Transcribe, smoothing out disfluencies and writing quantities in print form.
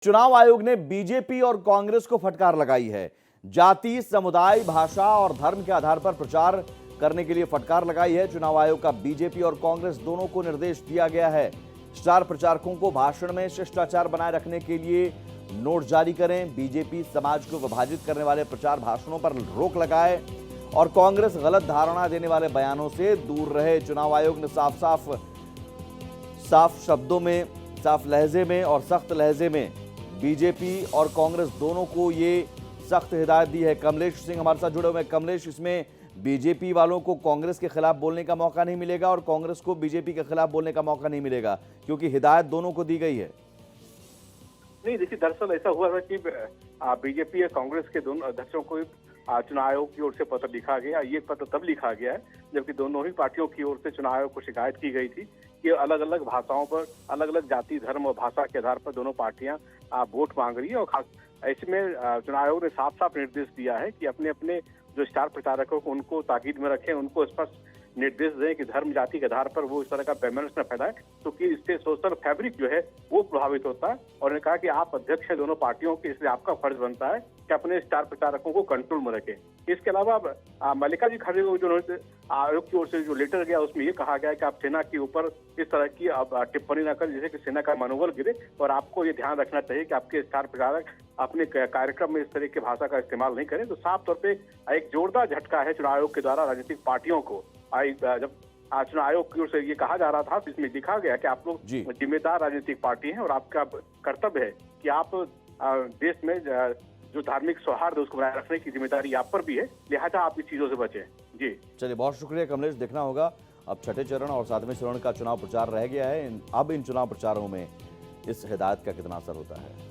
चुनाव आयोग ने बीजेपी और कांग्रेस को फटकार लगाई है। जाति, समुदाय, भाषा और धर्म के आधार पर प्रचार करने के लिए फटकार लगाई है। चुनाव आयोग का बीजेपी और कांग्रेस दोनों को निर्देश दिया गया है। स्टार प्रचारकों को भाषण में शिष्टाचार बनाए रखने के लिए नोट जारी करें। बीजेपी समाज को विभाजित करने वाले प्रचार भाषणों पर रोक लगाए और कांग्रेस गलत धारणा देने वाले बयानों से दूर रहे। चुनाव आयोग ने साफ शब्दों में, साफ लहजे में और सख्त लहजे में बीजेपी और कांग्रेस दोनों को ये सख्त हिदायत दी है। कमलेश सिंह हमारे साथ जुड़े हुए हैं। कमलेश, इसमें बीजेपी वालों को कांग्रेस के खिलाफ बोलने का मौका नहीं मिलेगा और कांग्रेस को बीजेपी के खिलाफ बोलने का मौका नहीं मिलेगा, क्योंकि हिदायत दोनों को दी गई है। नहीं, देखिए, दरअसल ऐसा हुआ था कि बीजेपी और कांग्रेस के दोनों अध्यक्षों को चुनाव आयोग की ओर से पत्र लिखा गया। ये पत्र तब लिखा गया है जबकि दोनों ही पार्टियों की ओर से चुनाव आयोग को शिकायत की गई थी कि अलग अलग भाषाओं पर, अलग अलग जाति, धर्म और भाषा के आधार पर दोनों पार्टियां वोट मांग रही है। और खास ऐसे में चुनाव आयोग ने साफ साफ निर्देश दिया है कि अपने अपने जो स्टार प्रचारकों को उनको ताकीद में रखें, उनको स्पष्ट निर्देश दें कि धर्म जाति के आधार पर वो इस तरह का बैलेंस न फैलाए, क्योंकि इससे सोशल फैब्रिक जो है वो प्रभावित होता है। और उन्होंने कहा कि आप अध्यक्ष हैं दोनों पार्टियों के, इसलिए आपका फर्ज बनता है कि अपने स्टार प्रचारकों को कंट्रोल में रखें। इसके अलावा मल्लिका जी खड़गे को जो आयोग की ओर से जो लेटर गया उसमें ये कहा गया कि आप सेना के ऊपर इस तरह की टिप्पणी न करें जिससे कि सेना का मनोबल गिरे, और आपको ये ध्यान रखना चाहिए कि आपके स्टार प्रचारक अपने कार्यक्रम में इस तरह की भाषा का इस्तेमाल नहीं करें। तो साफ तौर पे एक जोरदार झटका है चुनाव आयोग के द्वारा राजनीतिक पार्टियों को। जब चुनाव आयोग की ओर से ये कहा जा रहा था, इसमें लिखा गया कि आप लोग जिम्मेदार राजनीतिक पार्टी हैं और आपका कर्तव्य है कि आप देश में जो धार्मिक सौहार्द है उसको बनाए रखने की जिम्मेदारी आप पर भी है, लिहाजा आप इस चीजों से बचें। जी चलिए, बहुत शुक्रिया कमलेश। देखना होगा अब छठे चरण और सातवें चरण का चुनाव प्रचार रह गया है। अब इन चुनाव प्रचारों में इस हिदायत का कितना असर होता है।